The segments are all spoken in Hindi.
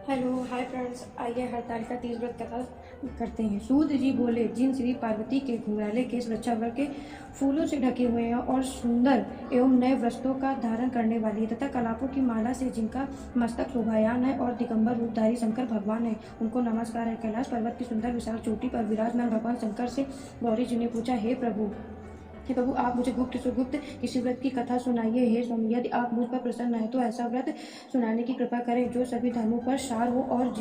हेलो हाय फ्रेंड्स, आइए हरतालिका तीज व्रत कथा करते हैं। सूत जी बोले, जिन श्री पार्वती के घुंघराले केश वृक्षावर के फूलों से ढके हुए हैं और सुंदर एवं नए वस्त्रों का धारण करने वाली है तथा कलापों की माला से जिनका मस्तक शोभायान है और दिगंबर रूपधारी शंकर भगवान है, उनको नमस्कार है। कैलाश पर्वत की सुंदर विशाल चोटी पर विराजमान भगवान शंकर से गौरी जी ने पूछा, हे प्रभु, आप मुझे गुप्त से गुप्त किसी व्रत की कथा सुनाइए। हे स्वामी, यदि आप मुझ पर प्रसन्न हैं तो ऐसा व्रत सुनाने की कृपा करें जो सभी धर्मों पर सार हो और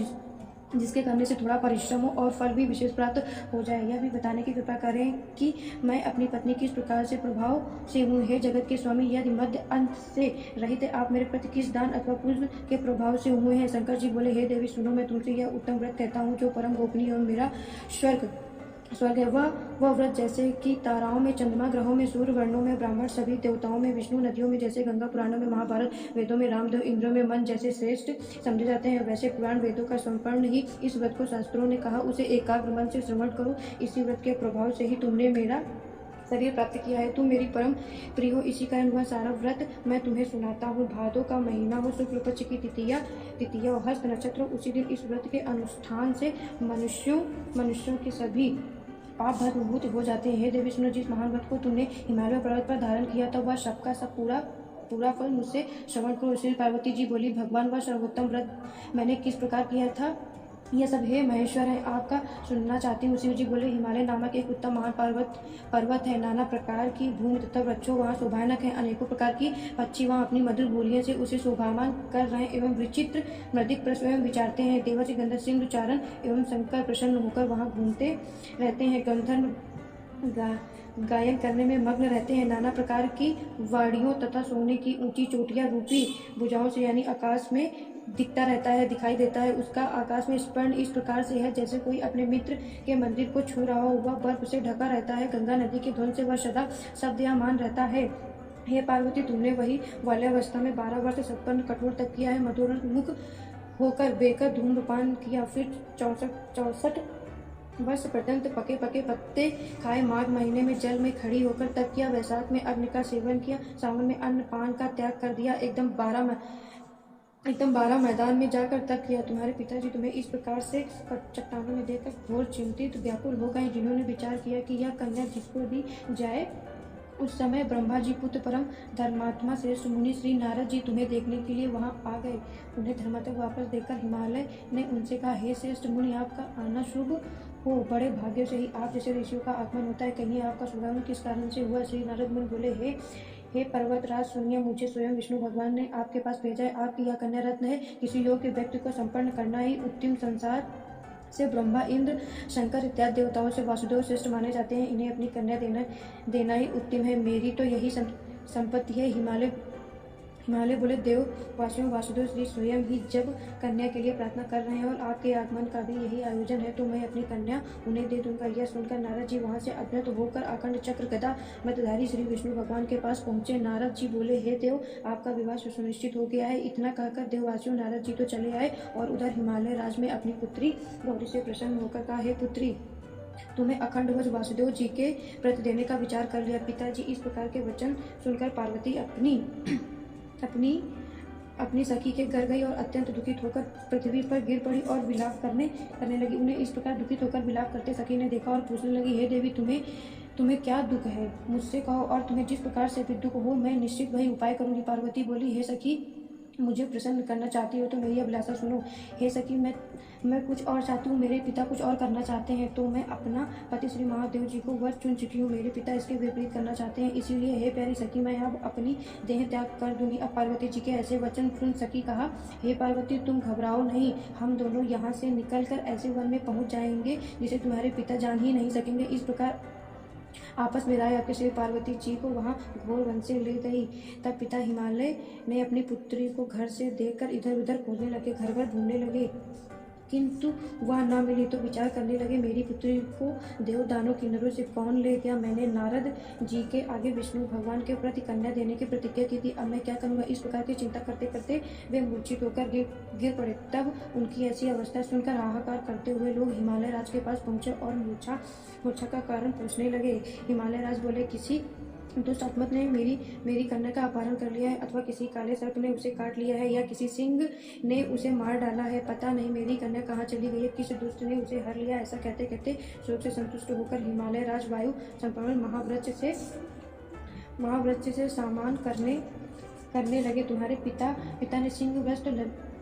जिसके करने से थोड़ा परिश्रम हो और फल भी विशेष प्राप्त हो जाए। यह भी बताने की कृपा करें कि मैं अपनी पत्नी किस प्रकार से प्रभाव से हूँ। हे जगत के स्वामी, यदि मध्य अंत से रहित आप मेरे प्रति किस दान अथवा पुण्य के प्रभाव से हुए हैं। शंकर जी बोले, हे देवी सुनो, मैं तुमसे यह उत्तम व्रत कहता हूँ जो परम गोपनीय और मेरा स्वर्ग है। वह व्रत जैसे कि ताराओं में चंद्रमा, ग्रहों में सूर्य, वर्णों में ब्राह्मण, सभी देवताओं में विष्णु, नदियों में जैसे गंगा, पुराणों में महाभारत, वेदों में रामदेव, इंद्रों में मन जैसे श्रेष्ठ समझे जाते हैं, वैसे पुराण वेदों का संपूर्ण ही इस व्रत को शास्त्रों ने कहा। उसे एकाग्र मन से श्रवण करो। इसी व्रत के प्रभाव से ही तुमने मेरा शरीर प्राप्त किया है। तुम मेरी परम प्रिय हो, इसी कारण वह सारा व्रत मैं तुम्हें सुनाता हूँ। भादों का महीना हो, शुक्ल पक्ष की तृतीया हो, हस्त नक्षत्र, उसी दिन इस व्रत के अनुष्ठान से मनुष्यों के सभी पाप भस्मीभूत हो जाते हैं। हे देवी सुनो, जिस महान व्रत को तुमने हिमालय पर्वत पर धारण किया था वह सबका सब पूरा फल मुझसे श्रवण करो। श्री पार्वती जी बोली, भगवान, वह सर्वोत्तम व्रत मैंने किस प्रकार किया था यह सब हे महेश्वर है आपका सुनना चाहती हूँ। शिव जी बोले, हिमालय नामक एक उत्तम महान पर्वत है। नाना प्रकार की भूमि तथा वृक्षों वहाँ शोभायनक है। अनेकों प्रकार की पक्षी वहाँ अपनी मधुर बोलियों से उसे शोभामान कर रहे एवं विचित्र मृदिक प्रश्न एवं विचारते हैं। देवर्षि गंधर्व सिंह चारण एवं शंकर प्रसन्न होकर वहाँ घूमते रहते हैं। गंधर्व गायन करने में मग्न रहते हैं। नाना प्रकार की वाड़ियों तथा सोने की ऊंची चोटियां रूपी भुजाओं से यानी आकाश में दिखाई देता है। उसका आकाश में स्पर्श इस प्रकार से है जैसे कोई अपने मित्र के मंदिर को छू रहा हो। वह बर्फ से ढका रहता है। गंगा नदी के ध्वनि से वह सदा शब्दमान रहता है। हे पार्वती, तुमने वही बाल्यावस्था में 12 वर्ष सत्पन्न कठोर तप किया है। मधुर मुख होकर बेकर धूम्रपान किया, फिर 64 वर्ष पर्यंत पके पके पत्ते खाए। माघ महीने में जल में खड़ी होकर तप किया। वैशाख में अग्नि का सेवन किया। सावन में अन्न पान का त्याग कर दिया। एकदम 12 मैदान में जाकर तप किया। तुम्हारे पिताजी तुम्हें इस प्रकार से चट्टानों में देखकर घोर चिंतित व्याकुल हो गए, जिन्होंने विचार किया कि यह कन्या जिसको दी जाए। उस समय ब्रह्मा जी पुत्र परम धर्मात्मा श्रेष्ठ मुनि श्री नारद जी तुम्हें देखने के लिए वहां आ गए। उन्हें धर्मात्मक वापस देखकर हिमालय ने उनसे कहा, हे श्रेष्ठ मुनि, आपका आना शुभ हो। बड़े भाग्य से ही आप जैसे ऋषियों का आगमन होता है। कहीं आपका शुभागमन किस कारण से हुआ। श्री नारद मुनि बोले, हे पर्वतराज सुनिए, मुझे स्वयं विष्णु भगवान ने आपके पास भेजा है। आपकी यह कन्या रत्न है। किसी योग्य व्यक्ति को संपन्न करना ही उत्तम संसार से ब्रह्मा, इंद्र, शंकर इत्यादि देवताओं से वासुदेव श्रेष्ठ माने जाते हैं। इन्हें अपनी कन्या देना ही उत्तम है। मेरी तो यही संपत्ति है। हिमालय बोले, देव वासियों, वासुदेव श्री स्वयं ही जब कन्या के लिए प्रार्थना कर रहे हैं और आपके आगमन का भी यही आयोजन है, तो मैं अपनी कन्या उन्हें दे दूंगा। यह सुनकर नारद जी वहां से अज्ञात होकर अखंड चक्र गदा मृतधारी श्री विष्णु भगवान के पास पहुंचे। नारद जी बोले, हे देव, आपका विवाह सुनिश्चित हो गया है। इतना कहकर देववासियों नारद जी तो चले आए और उधर हिमालय राज में अपनी पुत्री गौरी से प्रसन्न होकर कहा, हे पुत्री, तुम्हें अखंड वज वासुदेव जी के व्रत देने का विचार कर लिया। पिताजी इस प्रकार के वचन सुनकर पार्वती अपनी सखी के घर गई और अत्यंत दुखित होकर पृथ्वी पर गिर पड़ी और विलाप करने लगी। उन्हें इस प्रकार दुखित होकर विलाप करते सखी ने देखा और पूछने लगी, हे देवी, तुम्हें क्या दुख है, मुझसे कहो, और तुम्हें जिस प्रकार से भी दुख हो मैं निश्चित वही उपाय करूंगी। पार्वती बोली, हे सखी, मुझे प्रसन्न करना चाहती हो तो मेरी अभिलाषा सुनो। हे सखी, मैं कुछ और चाहती हूँ। मेरे पिता कुछ और करना चाहते हैं, तो मैं अपना पति श्री महादेव जी को वर चुन चुकी हूँ। मेरे पिता इसके विपरीत करना चाहते हैं, इसीलिए हे प्यारी सखी, मैं अब अपनी देह त्याग कर दूंगी। अब पार्वती जी के ऐसे वचन सुन सखी कहा, हे पार्वती, तुम घबराओ नहीं। हम दोनों यहाँ से निकलकर ऐसे वन में पहुँच जाएंगे जिसे तुम्हारे पिता जान ही नहीं सकेंगे। इस प्रकार आपस में राय आके श्री पार्वती जी को वहां घोर वन से ले गई। तब पिता हिमालय ने अपनी पुत्री को घर से देखकर इधर उधर खोजने लगे, घर भर ढूंढने लगे, किंतु वह न मिली तो विचार करने लगे, मेरी पुत्री को देव दानों किन्नरों से कौन ले गया। मैंने नारद जी के आगे विष्णु भगवान के प्रति कन्या देने की प्रतिज्ञा की थी। अब मैं क्या करूँगा। इस प्रकार की चिंता करते करते वे मूर्छित होकर गिर पड़े। तब उनकी ऐसी अवस्था सुनकर हाहाकार करते हुए लोग हिमालय राज के पास पहुंचे और मूर्छा का कारण पूछने लगे। हिमालय राज बोले, किसी दुष्ट आत्मा ने मेरी कन्या का अपहरण कर लिया है, अथवा किसी काले सर्प ने उसे काट लिया है, या किसी सिंह ने उसे मार डाला है। पता नहीं मेरी कन्या कहाँ चली गई है, किस दुष्ट ने उसे हर लिया। ऐसा कहते कहते शोक से संतुष्ट होकर हिमालय राज वायु संपन्न महावृक्ष से सामान करने लगे। तुम्हारे पिता ने सिंह वृष्ट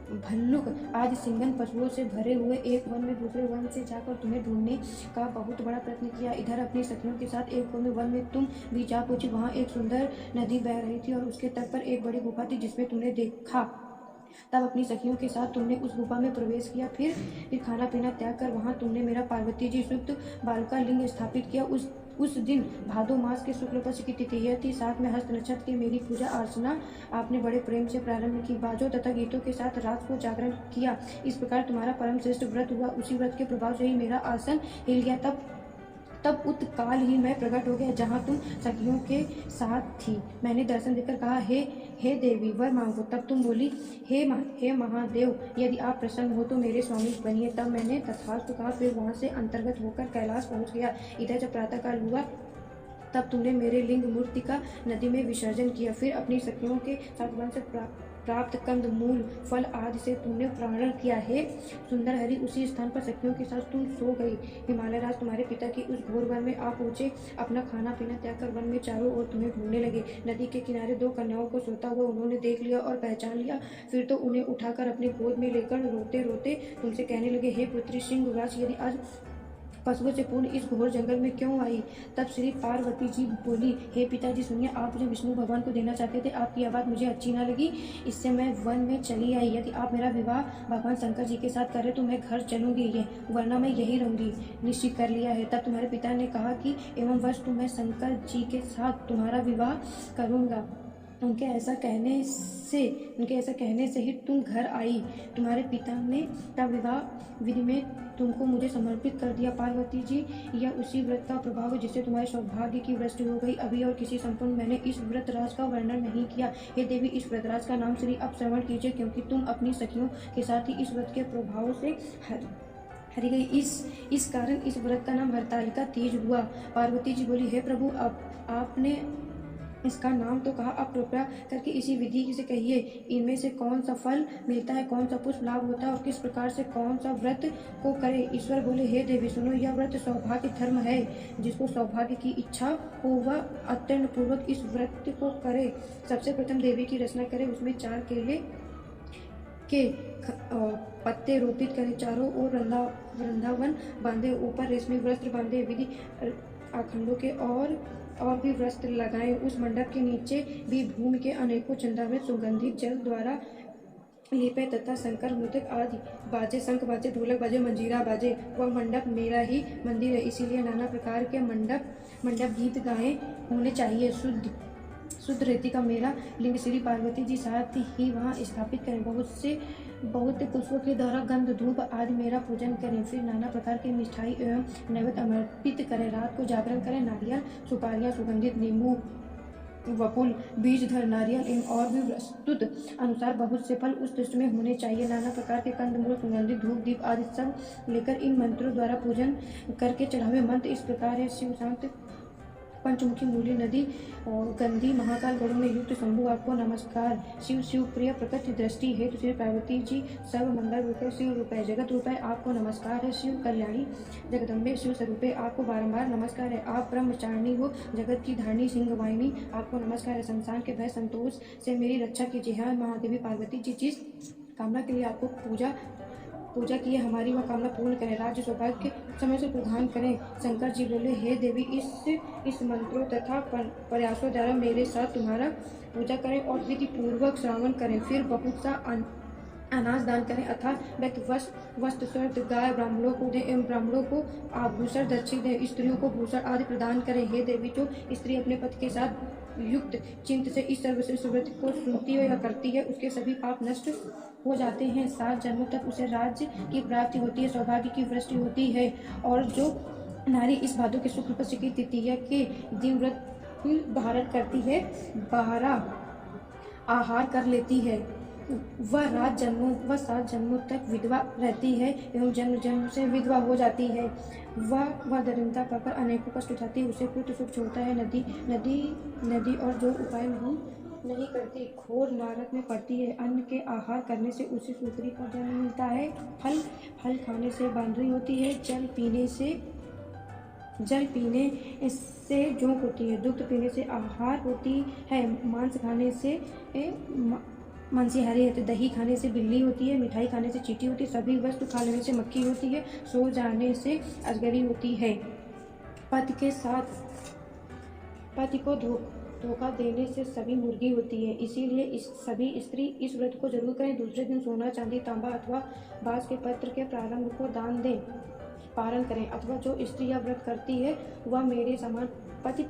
भल्लुक आदि सिंगन पशुओं से भरे हुए एक वन में दूसरे वन से जाकर तुम्हें ढूंढने का बहुत बड़ा प्रयत्न किया। इधर अपनी सखियों के साथ एक वन में तुम भी जा पहुंची। वहां एक सुंदर नदी बह रही थी और उसके तट पर एक बड़ी गुफा थी जिसमें तुमने देखा। तब अपनी सखियों के साथ तुमने उस गुफा में प्रवेश किया। फिर खाना पीना त्याग कर वहां तुमने मेरा पार्वती जी सुप्त बालका लिंग स्थापित किया। उस दिन भादो मास के शुक्ल पक्ष की तिथि थी। साथ में हस्त नक्षत्र की मेरी पूजा अर्चना आपने बड़े प्रेम से प्रारंभ की। बाजों तथा गीतों के साथ रात को जागरण किया। इस प्रकार तुम्हारा परम श्रेष्ठ व्रत हुआ। उसी व्रत के प्रभाव से ही मेरा आसन हिल गया। तब उत्काल ही मैं प्रकट हो गया जहाँ तुम सखियों के साथ थी। मैंने दर्शन देकर कहा, हे देवी, वर मांगो। तब तुम बोली, हे महादेव, यदि आप प्रसन्न हो तो मेरे स्वामी बनिए। तब मैंने तथास्तु कहा। फिर वहाँ से अंतर्गत होकर कैलाश पहुँच गया। इधर जब प्रातःकाल हुआ तब तुमने मेरे लिंग मूर्ति का नदी में विसर्जन किया। फिर अपनी सखियों के साथ वन से प्राप्त कंद मूल फल आदि से तुमने प्रारण किया। हे सुंदर हरि, उसी स्थान पर सखियों के साथ तुम सो गई। हिमालय राज तुम्हारे पिता की उस घोर वन में आ पहुंचे। अपना खाना पीना त्याग कर वन में चारों ओर तुम्हें ढूंढने लगे। नदी के किनारे 2 कन्याओं को सोता हुआ उन्होंने देख लिया और पहचान लिया। फिर तो उन्हें उठाकर अपनी गोद में लेकर रोते रोते तुमसे कहने लगे, हे पुत्री सिंहराज, यदि आज पशुओं से पूर्ण इस घोर जंगल में क्यों आई। तब श्री पार्वती जी बोली, हे पिताजी सुनिए, आप मुझे विष्णु भगवान को देना चाहते थे। आपकी आवाज़ मुझे अच्छी ना लगी, इससे मैं वन में चली आई। यदि आप मेरा विवाह भगवान शंकर जी के साथ करें तो मैं घर चलूंगी, वरना मैं यही रहूंगी। निश्चित कर लिया है। तब तुम्हारे पिता ने कहा कि एवं वस्तु मैं शंकर जी के साथ तुम्हारा विवाह करूँगा। उनके ऐसा कहने से ही तुम घर आई। तुम्हारे पिता ने तब विवाह विधि में तुमको मुझे समर्पित कर दिया। पार्वती जी, यह उसी व्रत का प्रभाव है जिससे तुम्हारे सौभाग्य की वृष्टि हो गई। अभी और किसी संपूर्ण मैंने इस व्रत राज का वर्णन नहीं किया। हे देवी, इस व्रत राज का नाम श्री अब श्रवण कीजिए, क्योंकि तुम अपनी सखियों के साथ ही इस व्रत के प्रभाव से हरी गई। इस कारण इस व्रत का नाम हरतालिका तीज हुआ। पार्वती जी बोली, हे प्रभु, आपने इसका नाम तो कहा, अब कृपया करके इसी विधि से कहिए, इनमें से कौन सा फल मिलता है, कौन सा पुष्प लाभ होता है और किस प्रकार से कौन सा व्रत को करे। ईश्वर बोले, हे देवी सुनो, यह व्रत सौभाग्य धर्म है। जिसको सौभाग्य की इच्छा हो वह अत्यंत पूर्वक इस व्रत को करे। सबसे प्रथम देवी की रचना करे, उसमें 4 केले के पत्ते रोपित करें, चारों ओर वृंदावन बांधे, ऊपर रेशमी वस्त्र बांधे, विधि अखंडों के और भी वस्त्र लगाएं। उस मंडप के नीचे भी भूमि के अनेकों चंदामृत सुगंधित जल द्वारा लिपे तथा शंकर मोदक आदि बाजे, शंख बाजे, ढोलक बाजे, मंजीरा बाजे। वह मंडप मेरा ही मंदिर है, इसीलिए नाना प्रकार के मंडप गीत गाए होने चाहिए। शुद्ध रीति का मेरा लिंग श्री पार्वती जी साथ ही वहाँ स्थापित करें। बहुत पुष्पों के द्वारा गंध धूप आदि मेरा पूजन करें। फिर नाना प्रकार के मिठाई एवं नैवेद्य समर्पित करें। रात को जागरण करें। नारियल, सुपारियाँ, सुगंधित नींबू, वपुल, बीजधर नारियल एवं और भी प्रस्तुत अनुसार बहुत से फल उस दृष्ट में होने चाहिए। नाना प्रकार के कंदमूल, सुगंधित धूप दीप आदि सब लेकर इन मंत्रों द्वारा पूजन करके चढ़ावे। मंत्र इस प्रकार है, शिव शांत पंचमुखी मूली नदी और गंधी महाकाल गरुड़ में युक्त शंभु आपको नमस्कार। शिव प्रिय प्रकट दृष्टि हेतु श्री पार्वती जी सर्व मंगल रूपे शिव रूपे जगत रूपे आपको नमस्कार है। शिव कल्याणी जगदम्बे शिव स्वरूपे आपको बारंबार नमस्कार है। आप ब्रह्मचारिणी हो, जगत की धारणी सिंहवाहिनी आपको नमस्कार है। संसार के भय संतोष से मेरी रक्षा कीजिए। हाँ महादेवी पार्वती जी, जिस कामना के लिए आपको पूजा की है, हमारी वह कामना पूर्ण करें। राज्य सौभाग्य के समय से प्रदान करें। शंकर जी बोले, हे देवी, इस मंत्रों तथा प्रयासों द्वारा मेरे साथ तुम्हारा पूजा करें और विधि पूर्वक श्रावण करें। फिर बहुत सा अनाज दान करें, अथा वस्त्र स्वर्ग गाय ब्राह्मणों को दें एवं ब्राह्मणों को आभूषण दक्षिण दें। स्त्रियों को भूषण आदि प्रदान करें। हे देवी, जो स्त्री अपने पति के साथ युक्त चिंत से इस सर्वश्रेष्ठ व्रत को सुनती है या करती है, उसके सभी पाप नष्ट हो जाते हैं। 7 जन्मों तक उसे राज्य की प्राप्ति होती है, सौभाग्य की वृष्टि होती है। और जो नारी इस भादों के शुक्ल पक्ष की तृतीया के दिन व्रत धारण करती है, 12 आहार कर लेती है, वह 7 जन्मों तक विधवा रहती है एवं जन्म जन्म से विधवा हो जाती है। वह दरिद्रता पाकर अनेकों कष्ट उठाती है, उसे पुत्र सुख छोड़ता है। नदी नदी नदी और जो उपाय नहीं करती, घोर नरक में पड़ती है। अन्न के आहार करने से उसे सूत्री का जन्म मिलता है। फल खाने से बांदरी होती है। जल पीने से जोंक होती है। दुग्ध पीने से आहार होती है। मांस खाने से मांसाहारी है। दही खाने से बिल्ली होती है। मिठाई खाने से चींटी होती है। सभी वस्तु खा लेने से मक्खी होती है। सो जाने से अजगरी होती है। पति को धोखा देने से सभी मुर्गी होती है। इसीलिए सभी स्त्री इस व्रत को जरूर करें। दूसरे दिन सोना, चांदी, तांबा अथवा बांस के पत्र के प्रारंभ को दान दें, पारण करें। अथवा जो स्त्री यह व्रत करती है वह मेरे समान पति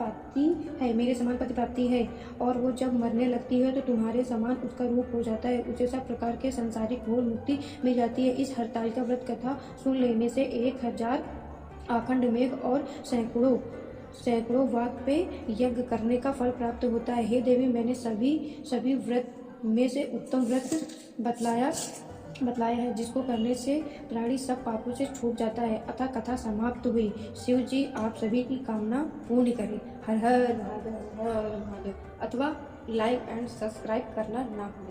पाती है और वो जब मरने लगती है तो तुम्हारे समान उसका रूप हो जाता है। उसे सब प्रकार के संसारिक घोर मुक्ति मिल जाती है। इस हरतालिका व्रत कथा सुन लेने से 1000 आखंड मेघ और सैकड़ों वाक पे यज्ञ करने का फल प्राप्त होता है। हे देवी, मैंने सभी व्रत में से उत्तम व्रत बतलाया है, जिसको करने से प्राणी सब पापों से छूट जाता है। अतः कथा समाप्त हुई। शिव जी आप सभी की कामना पूर्ण करें। हर हर महादेव, हर हर महादेव। अथवा लाइक एंड सब्सक्राइब करना ना भूलें।